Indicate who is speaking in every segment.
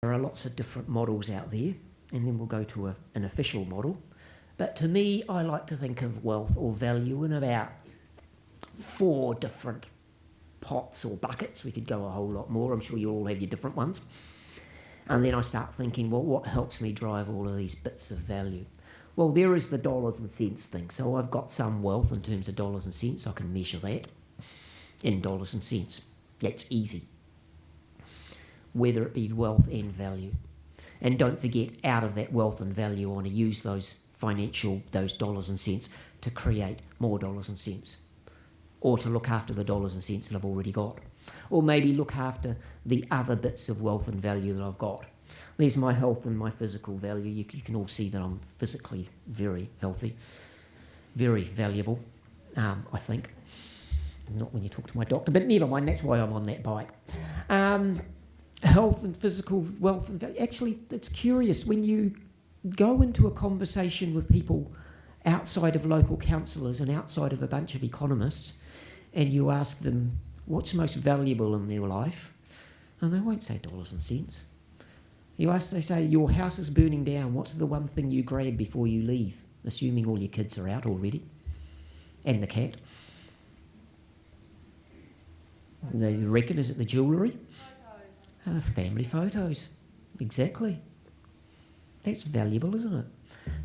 Speaker 1: There are lots of different models out there, and then we'll go to an official model. But to me, I like to think of wealth or value in about 4 different pots or buckets. We could go a whole lot more. I'm sure you all have your different ones. And then I start thinking, well, what helps me drive all of these bits of value? Well, there is the dollars and cents thing. So I've got some wealth in terms of dollars and cents. I can measure that in dollars and cents. That's easy. Whether it be wealth and value. And don't forget, out of that wealth and value, I want to use those dollars and cents to create more dollars and cents. Or to look after the dollars and cents that I've already got. Or maybe look after the other bits of wealth and value that I've got. There's my health and my physical value. You can all see that I'm physically very healthy, very valuable, I think. Not when you talk to my doctor, but never mind, that's why I'm on that bike. Health and physical wealth and value. Actually, it's curious, when you go into a conversation with people outside of local councillors and outside of a bunch of economists, and you ask them what's most valuable in their life, and they won't say dollars and cents. They say, your house is burning down, what's the one thing you grab before you leave? Assuming all your kids are out already, and the cat. They reckon, is it the jewellery? Family photos, exactly. That's valuable, isn't it?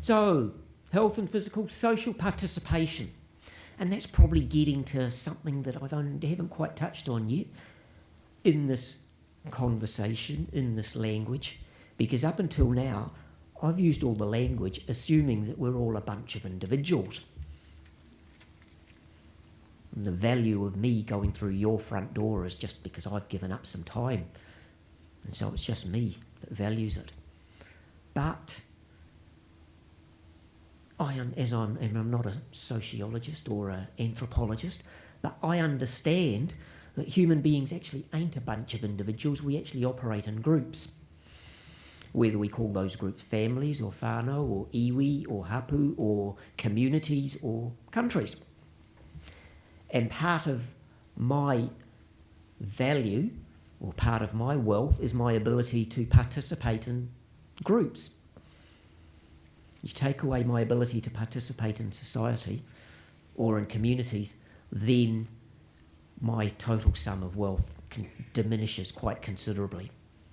Speaker 1: So, health and physical, social participation. And that's probably getting to something that I haven't quite touched on yet in this conversation, in this language, because up until now, I've used all the language assuming that we're all a bunch of individuals. And the value of me going through your front door is just because I've given up some time. And so it's just me that values it. But I'm not a sociologist or an anthropologist, but I understand that human beings actually ain't a bunch of individuals. We actually operate in groups. Whether we call those groups families or whānau or iwi or hapu or communities or countries. And part of my value or part of my wealth is my ability to participate in groups. You take away my ability to participate in society or in communities, then my total sum of wealth diminishes quite considerably.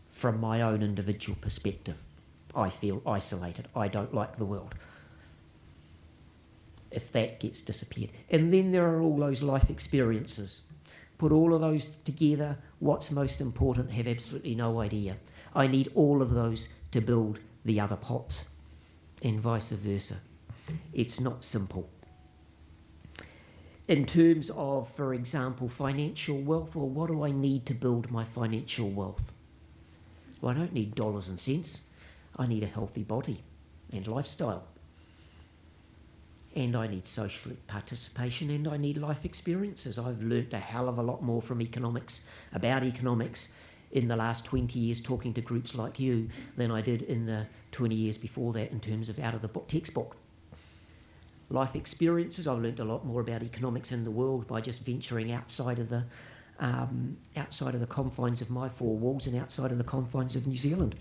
Speaker 1: From my own individual perspective, I feel isolated. I don't like the world. If that gets disappeared. And then there are all those life experiences. Put all of those together, what's most important, have absolutely no idea. I need all of those to build the other pots, and vice versa. It's not simple. In terms of, for example, financial wealth, or what do I need to build my financial wealth? Well, I don't need dollars and cents. I need a healthy body and lifestyle. And I need social participation, and I need life experiences. I've learnt a hell of a lot more from about economics in the last 20 years talking to groups like you than I did in the 20 years before that in terms of out of the textbook. Life experiences, I've learnt a lot more about economics in the world by just venturing outside of the confines of my 4 walls and outside of the confines of New Zealand.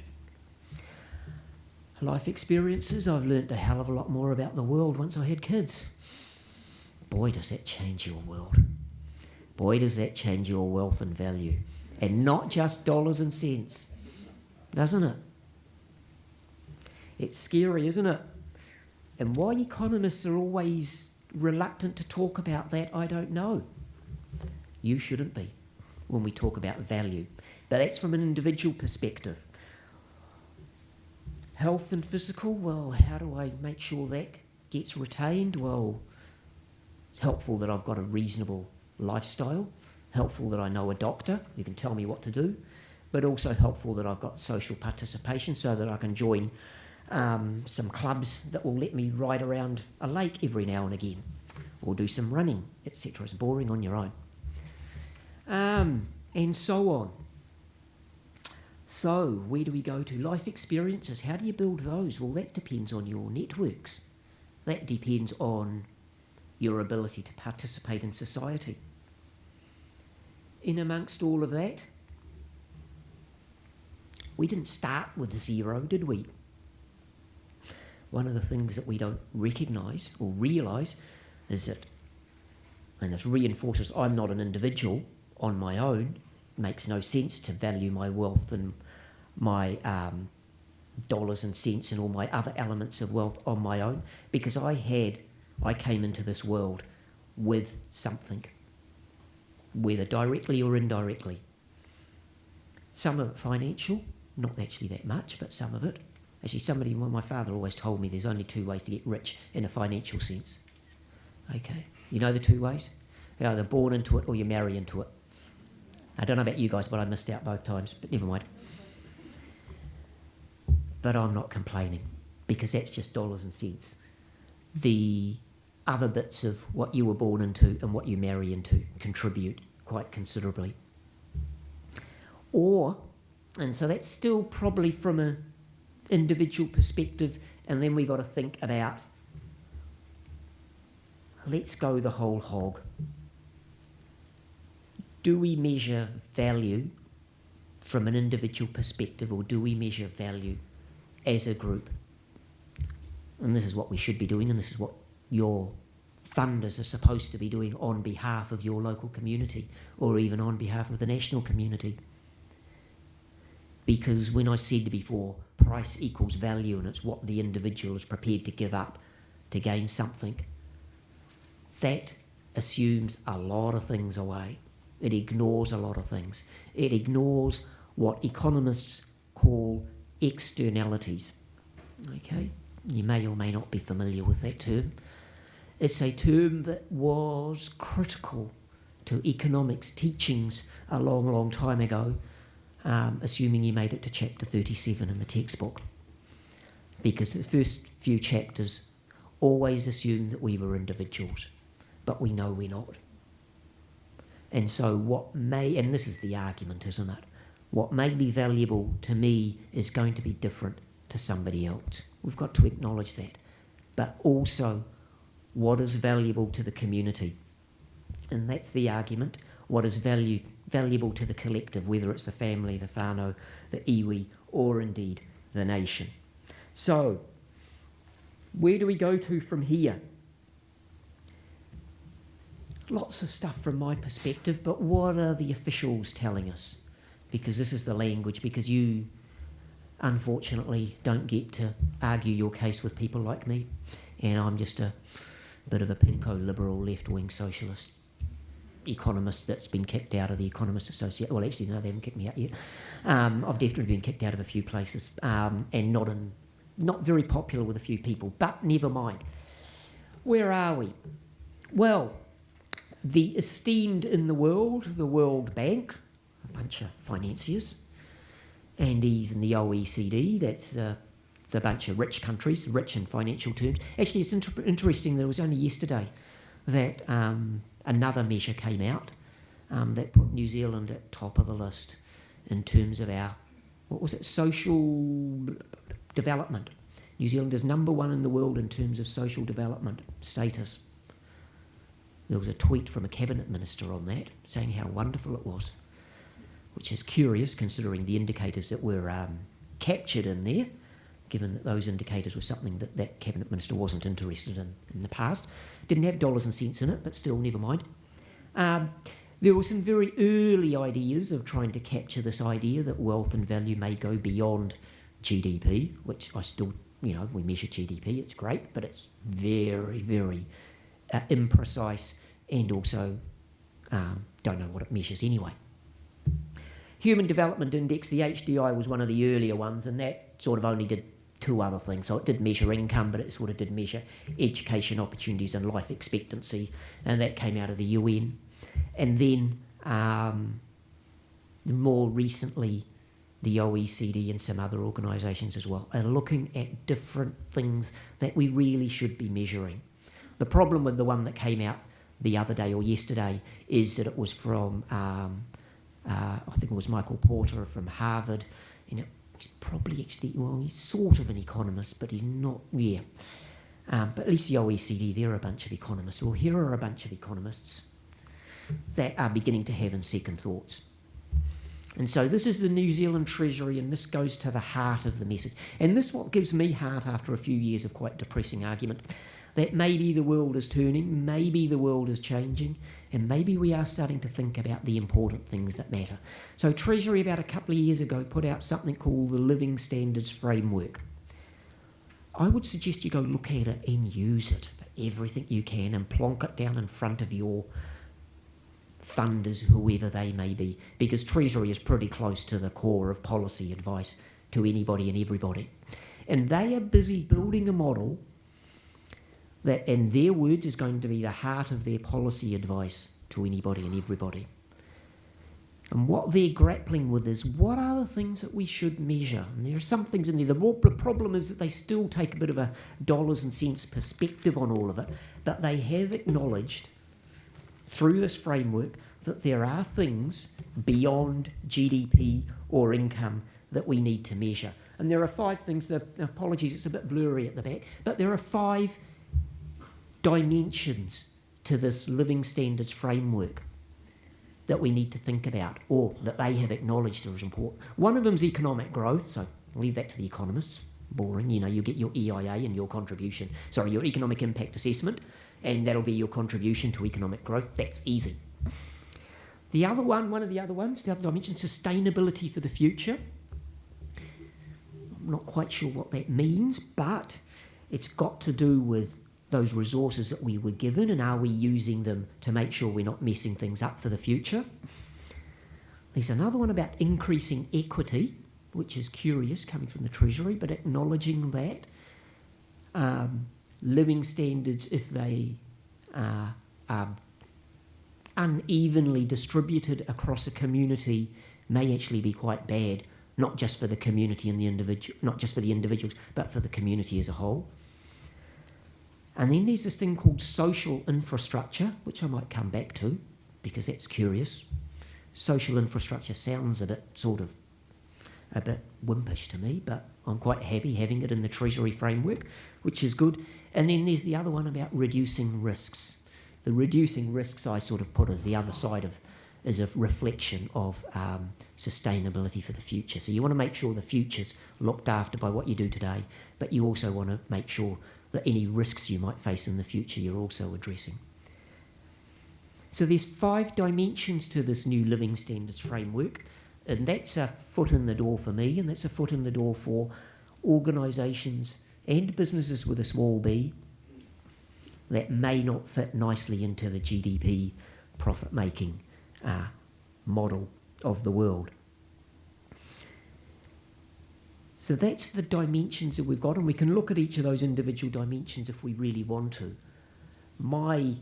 Speaker 1: Life experiences, I've learnt a hell of a lot more about the world once I had kids. Boy, does that change your world. Boy, does that change your wealth and value. And not just dollars and cents, doesn't it? It's scary, isn't it? And why economists are always reluctant to talk about that, I don't know. You shouldn't be when we talk about value. But that's from an individual perspective. Health and physical, well, how do I make sure that gets retained? Well, it's helpful that I've got a reasonable lifestyle, helpful that I know a doctor who can tell me what to do, but also helpful that I've got social participation so that I can join some clubs that will let me ride around a lake every now and again, or do some running, etc. It's boring on your own. And so on. So, where do we go to? Life experiences, how do you build those? Well, that depends on your networks. That depends on your ability to participate in society. In amongst all of that, We didn't start with 0, did we? One of the things that we don't recognise or realise is that, and this reinforces I'm not an individual on my own, it makes no sense to value my wealth and my dollars and cents and all my other elements of wealth on my own, because I came into this world with something, whether directly or indirectly. Some of it financial, not actually that much, but some of it. Actually, my father always told me there's only 2 ways to get rich in a financial sense. Okay, you know the 2 ways? You're either born into it or you marry into it. I don't know about you guys, but I missed out both times, but never mind. But I'm not complaining, because that's just dollars and cents. The other bits of what you were born into and what you marry into contribute quite considerably. And so that's still probably from an individual perspective, and then we got to think about, let's go the whole hog. Do we measure value from an individual perspective, or do we measure value as a group? And this is what we should be doing, and this is what your funders are supposed to be doing on behalf of your local community, or even on behalf of the national community. Because when I said before, price equals value, and it's what the individual is prepared to give up to gain something, that assumes a lot of things away. It ignores a lot of things. It ignores what economists call externalities. Okay, you may or may not be familiar with that term. It's a term that was critical to economics teachings a long, long time ago, assuming you made it to chapter 37 in the textbook. Because the first few chapters always assumed that we were individuals, but we know we're not. And so and this is the argument, isn't it? What may be valuable to me is going to be different to somebody else. We've got to acknowledge that. But also, what is valuable to the community? And that's the argument. What is valuable to the collective, whether it's the family, the whānau, the iwi, or indeed the nation. So, where do we go to from here? Lots of stuff from my perspective, but what are the officials telling us? Because this is the language, because you, unfortunately, don't get to argue your case with people like me, and I'm just a bit of a pinko liberal left-wing socialist economist that's been kicked out of the Economist Association. Well, actually, no, they haven't kicked me out yet. I've definitely been kicked out of a few places, and not very popular with a few people, but never mind. Where are we? Well, the esteemed in the World Bank, a bunch of financiers, and even the OECD, that's the bunch of rich countries, rich in financial terms. Actually, it's interesting that it was only yesterday that another measure came out that put New Zealand at top of the list in terms of our, social development. New Zealand is number 1 in the world in terms of social development status. There was a tweet from a cabinet minister on that saying how wonderful it was, which is curious considering the indicators that were captured in there, given that those indicators were something that that cabinet minister wasn't interested in the past. Didn't have dollars and cents in it, but still, never mind. There were some very early ideas of trying to capture this idea that wealth and value may go beyond GDP, which I still, we measure GDP, it's great, but it's very, very imprecise, and also don't know what it measures anyway. Human Development Index, the HDI, was one of the earlier ones, and that sort of only did 2 other things. So it did measure income, but it sort of did measure education opportunities and life expectancy, and that came out of the UN. And then more recently, the OECD and some other organisations as well are looking at different things that we really should be measuring. The problem with the one that came out the other day or yesterday is that it was from, I think it was Michael Porter from Harvard. He's probably actually, he's sort of an economist, but he's not, but at least the OECD, they're a bunch of economists. Well, here are a bunch of economists that are beginning to have second thoughts. And so this is the New Zealand Treasury, and this goes to the heart of the message. And this what gives me heart after a few years of quite depressing argument, that maybe the world is turning, maybe the world is changing, and maybe we are starting to think about the important things that matter. So Treasury about a couple of years ago put out something called the Living Standards Framework. I would suggest you go look at it and use it for everything you can and plonk it down in front of your funders, whoever they may be, because Treasury is pretty close to the core of policy advice to anybody and everybody. And they are busy building a model that, in their words, is going to be the heart of their policy advice to anybody and everybody. And what they're grappling with is, what are the things that we should measure? And there are some things in there. The problem is that they still take a bit of a dollars and cents perspective on all of it, but they have acknowledged through this framework that there are things beyond GDP or income that we need to measure. And there are 5 things, apologies, it's a bit blurry at the back, but there are 5 dimensions to this living standards framework that we need to think about, or that they have acknowledged as important. One of them is economic growth, so I'll leave that to the economists. Boring, you get your EIA and your your economic impact assessment, and that'll be your contribution to economic growth. That's easy. The other one, one of the other ones, the other dimension, sustainability for the future. I'm not quite sure what that means, but it's got to do with those resources that we were given, and are we using them to make sure we're not messing things up for the future. There's another one about increasing equity, which is curious, coming from the Treasury, but acknowledging that living standards, if they are unevenly distributed across a community, may actually be quite bad, not just for the community and the individual, not just for the individuals, but for the community as a whole. And then there's this thing called social infrastructure, which I might come back to, because that's curious. Social infrastructure sounds a bit wimpish to me, but I'm quite happy having it in the Treasury framework, which is good. And then there's the other one about reducing risks. The reducing risks I sort of put as the other side of, as a reflection of sustainability for the future. So you want to make sure the future's looked after by what you do today, but you also want to make sure that any risks you might face in the future you're also addressing. So there's 5 dimensions to this new living standards framework, and that's a foot in the door for me, and that's a foot in the door for organisations and businesses with a small b that may not fit nicely into the GDP profit-making model of the world. So that's the dimensions that we've got, and we can look at each of those individual dimensions if we really want to. My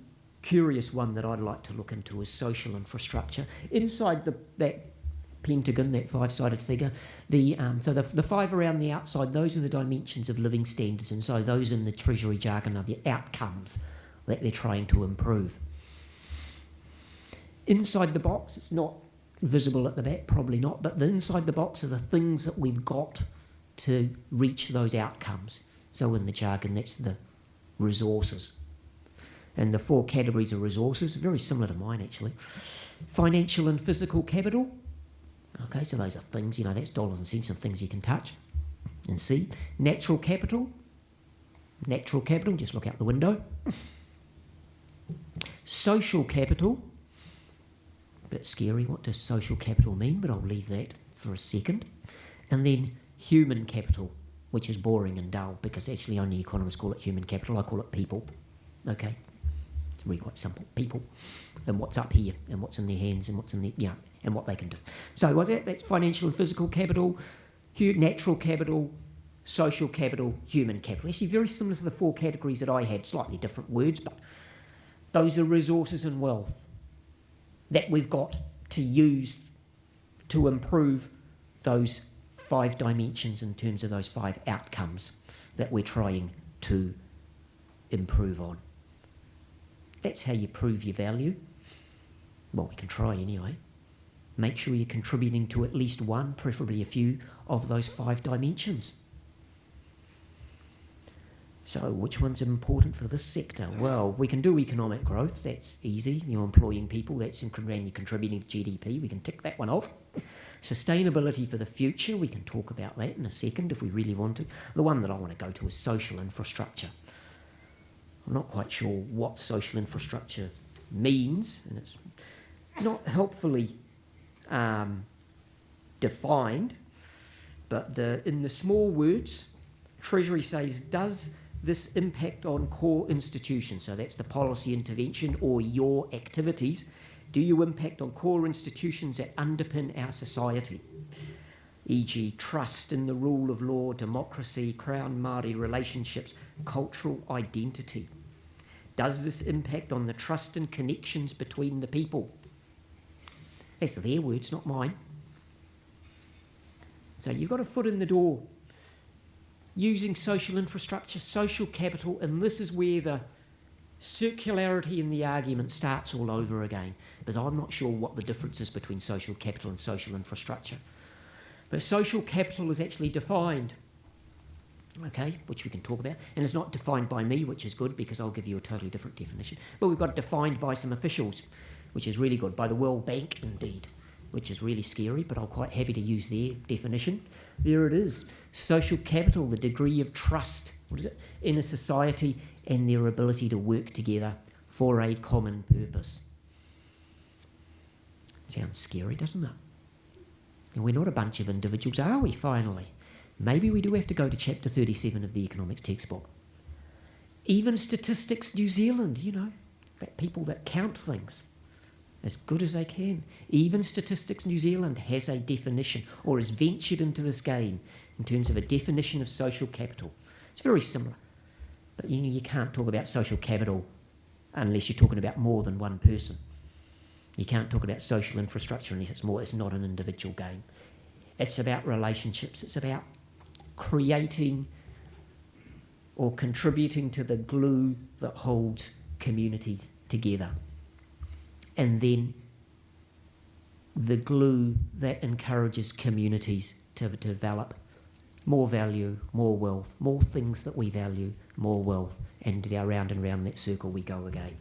Speaker 1: curious one that I'd like to look into is social infrastructure. Inside that pentagon, that 5-sided figure, the 5 around the outside, those are the dimensions of living standards, and so those in the Treasury jargon are the outcomes that they're trying to improve. Inside the box, it's not visible at the back, probably not, but the inside the box are the things that we've got to reach those outcomes. So in the jargon, that's the resources. And the 4 categories of resources, very similar to mine actually. Financial and physical capital. Okay, so those are things, that's dollars and cents and things you can touch and see. Natural capital, just look out the window. Social capital, a bit scary, what does social capital mean? But I'll leave that for a second. And then human capital, which is boring and dull, because actually only economists call it human capital, I call it people. Okay, it's really quite simple, people, and what's up here, and what's in their hands, and what's in their, and what they can do. So what's that? That's financial and physical capital, natural capital, social capital, human capital. Actually very similar to the 4 categories that I had, slightly different words, but those are resources and wealth that we've got to use to improve those 5 dimensions in terms of those 5 outcomes that we're trying to improve on. That's how you prove your value. Well, we can try anyway. Make sure you're contributing to at least one, preferably a few, of those 5 dimensions. So which one's important for this sector? Well, we can do economic growth. That's easy. You're employing people. That's contributing to GDP. We can tick that one off. Sustainability for the future, we can talk about that in a second if we really want to. The one that I want to go to is social infrastructure. I'm not quite sure what social infrastructure means, and it's not helpfully defined, but in the small words, Treasury says, does this impact on core institutions? So that's the policy intervention or your activities. Do you impact on core institutions that underpin our society? E.g. trust in the rule of law, democracy, Crown Māori relationships, cultural identity. Does this impact on the trust and connections between the people? That's their words, not mine. So you've got a foot in the door. Using social infrastructure, social capital, and this is where the circularity in the argument starts all over again, because I'm not sure what the difference is between social capital and social infrastructure. But social capital is actually defined, okay, which we can talk about, and it's not defined by me, which is good, because I'll give you a totally different definition, but we've got it defined by some officials, which is really good, by the World Bank indeed, which is really scary, but I'm quite happy to use their definition. There it is. Social capital, the degree of trust, in a society and their ability to work together for a common purpose. Sounds scary, doesn't it? And we're not a bunch of individuals, are we, finally? Maybe we do have to go to chapter 37 of the economics textbook. Even Statistics New Zealand, that people that count things as good as they can. Even Statistics New Zealand has a definition, or has ventured into this game in terms of a definition of social capital. It's very similar. But you can't talk about social capital unless you're talking about more than one person. You can't talk about social infrastructure unless it's not an individual game. It's about relationships. It's about creating or contributing to the glue that holds communities together. And then the glue that encourages communities to develop more value, more wealth, more things that we value, more wealth, and round and round that circle we go again.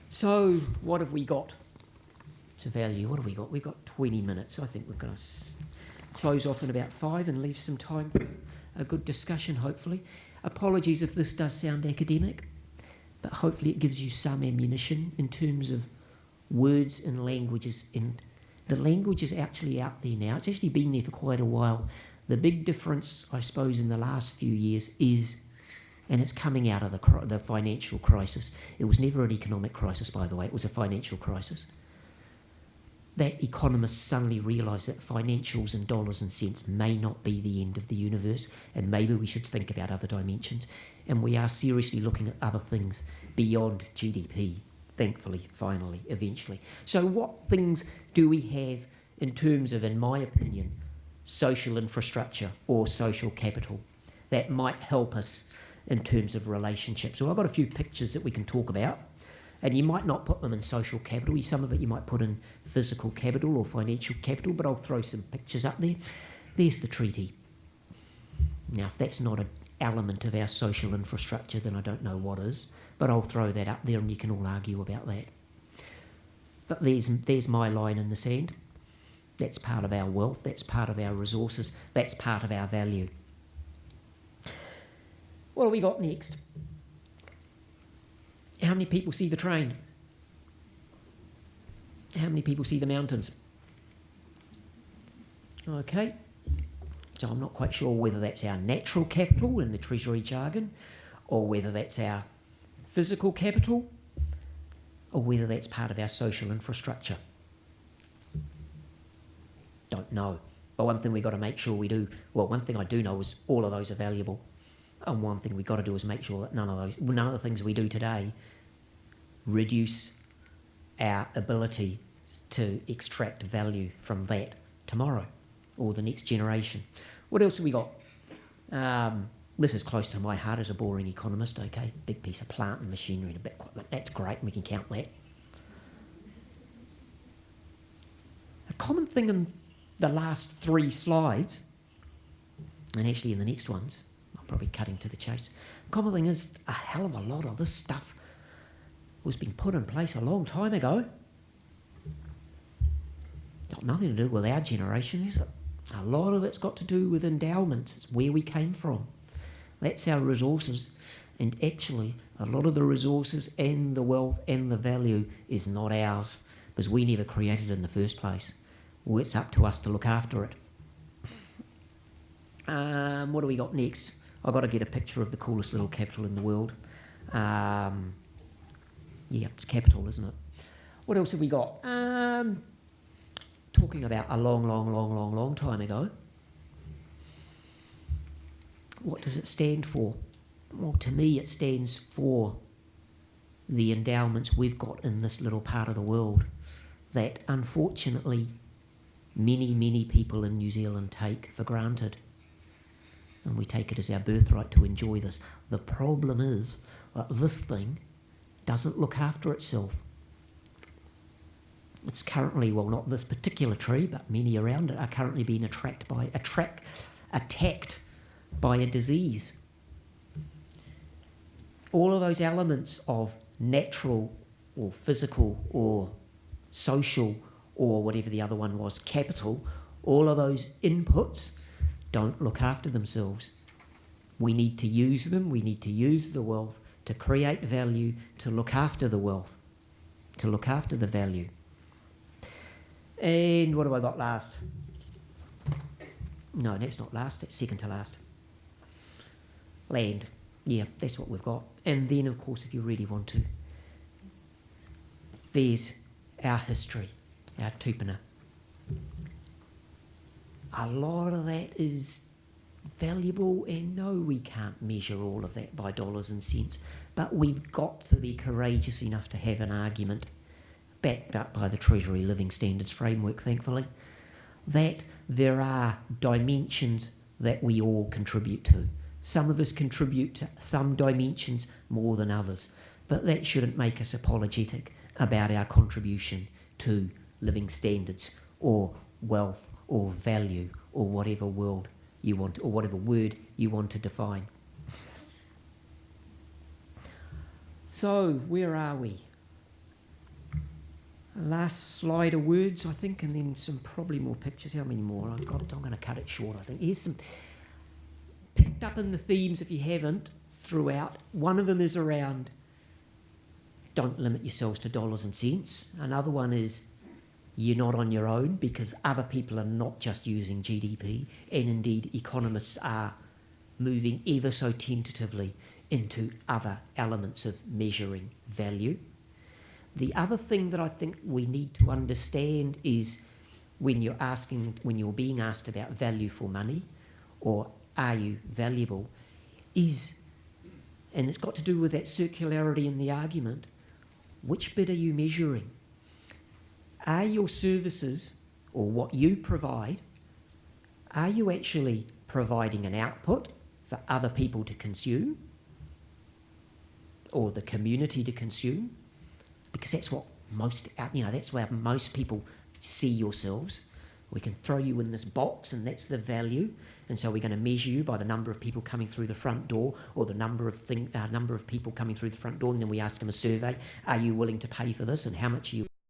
Speaker 1: So what have we got to value? What have we got? We've got 20 minutes. I think we're going to close off in about 5 and leave some time for a good discussion, hopefully. Apologies if this does sound academic, but hopefully it gives you some ammunition in terms of words and languages. And the language is actually out there now. It's actually been there for quite a while. The big difference, I suppose, in the last few years is, and it's coming out of the financial crisis. It was never an economic crisis, by the way. It was a financial crisis. That economists suddenly realised that financials and dollars and cents may not be the end of the universe, and maybe we should think about other dimensions. And we are seriously looking at other things beyond GDP, thankfully, finally, eventually. So what things do we have in terms of, in my opinion, social infrastructure or social capital that might help us in terms of relationships? Well, I've got a few pictures that we can talk about, and you might not put them in social capital. Some of it you might put in physical capital or financial capital, but I'll throw some pictures up there. There's the treaty. Now, if that's not an element of our social infrastructure, then I don't know what is, but I'll throw that up there and you can all argue about that. But there's my line in the sand. That's part of our wealth, that's part of our resources, that's part of our value. What have we got next? How many people see the train? How many people see the mountains? Okay, so I'm not quite sure whether that's our natural capital in the Treasury jargon, or whether that's our physical capital, or whether that's part of our social infrastructure. Don't know. But one thing we've got to make sure we do, well, one thing I do know is all of those are valuable. And one thing we've got to do is make sure that none of the things we do today reduce our ability to extract value from that tomorrow or the next generation. What else have we got? This is close to my heart as a boring economist, okay? Big piece of plant and machinery and a bit, that's great, and we can count that. A common thing in the last 3 slides, and actually in the next ones, I'm probably cutting to the chase. Common thing is a hell of a lot of this stuff was being put in place a long time ago. got nothing to do with our generation, is it? A lot of it's got to do with endowments. It's where we came from. That's our resources. And actually, a lot of the resources and the wealth and the value is not ours, because we never created it in the first place. Well, it's up to us to look after it. What do we got next? I've got to get a picture of the coolest little capital in the world. Yeah, it's capital, isn't it? What else have we got? Talking about a long time ago. What does it stand for? Well, to me, it stands for the endowments we've got in this little part of the world that, unfortunately, many people in New Zealand take for granted. And we take it as our birthright to enjoy this. The problem is that this thing doesn't look after itself. It's currently, well, not this particular tree, but many around it are currently being attacked by a disease. All of those elements of natural or physical or social or whatever the other one was, capital, all of those inputs don't look after themselves. We need to use them. We need to use the wealth to create value, to look after the wealth, to look after the value. And what have I got last? No, that's not last. That's second to last. Land. Yeah, that's what we've got. And then, of course, if you really want to, there's our history, our tupuna. A lot of that is valuable, and no, we can't measure all of that by dollars and cents, but we've got to be courageous enough to have an argument, backed up by the Treasury Living Standards framework, thankfully, that there are dimensions that we all contribute to. Some of us contribute to some dimensions more than others, but that shouldn't make us apologetic about our contribution to living standards or wealth or value or whatever world you want, or whatever word you want to define. So, where are we? Last slide of words, I think, and then some probably more pictures. How many more? I'm going to cut it short, I think. Here's some picked up in the themes, if you haven't, throughout. One of them is around don't limit yourselves to dollars and cents. Another one is you're not on your own, because other people are not just using GDP, and indeed economists are moving ever so tentatively into other elements of measuring value. The other thing that I think we need to understand is when you're being asked about value for money, or are you valuable, is, and it's got to do with that circularity in the argument, which bit are you measuring? Are your services, or what you provide, are you actually providing an output for other people to consume, or the community to consume? Because that's what that's where most people see yourselves. We can throw you in this box, and that's the value. And so we're going to measure you by the number of people coming through the front door, or the number of people coming through the front door. And then we ask them a survey: are you willing to pay for this, and how much are you?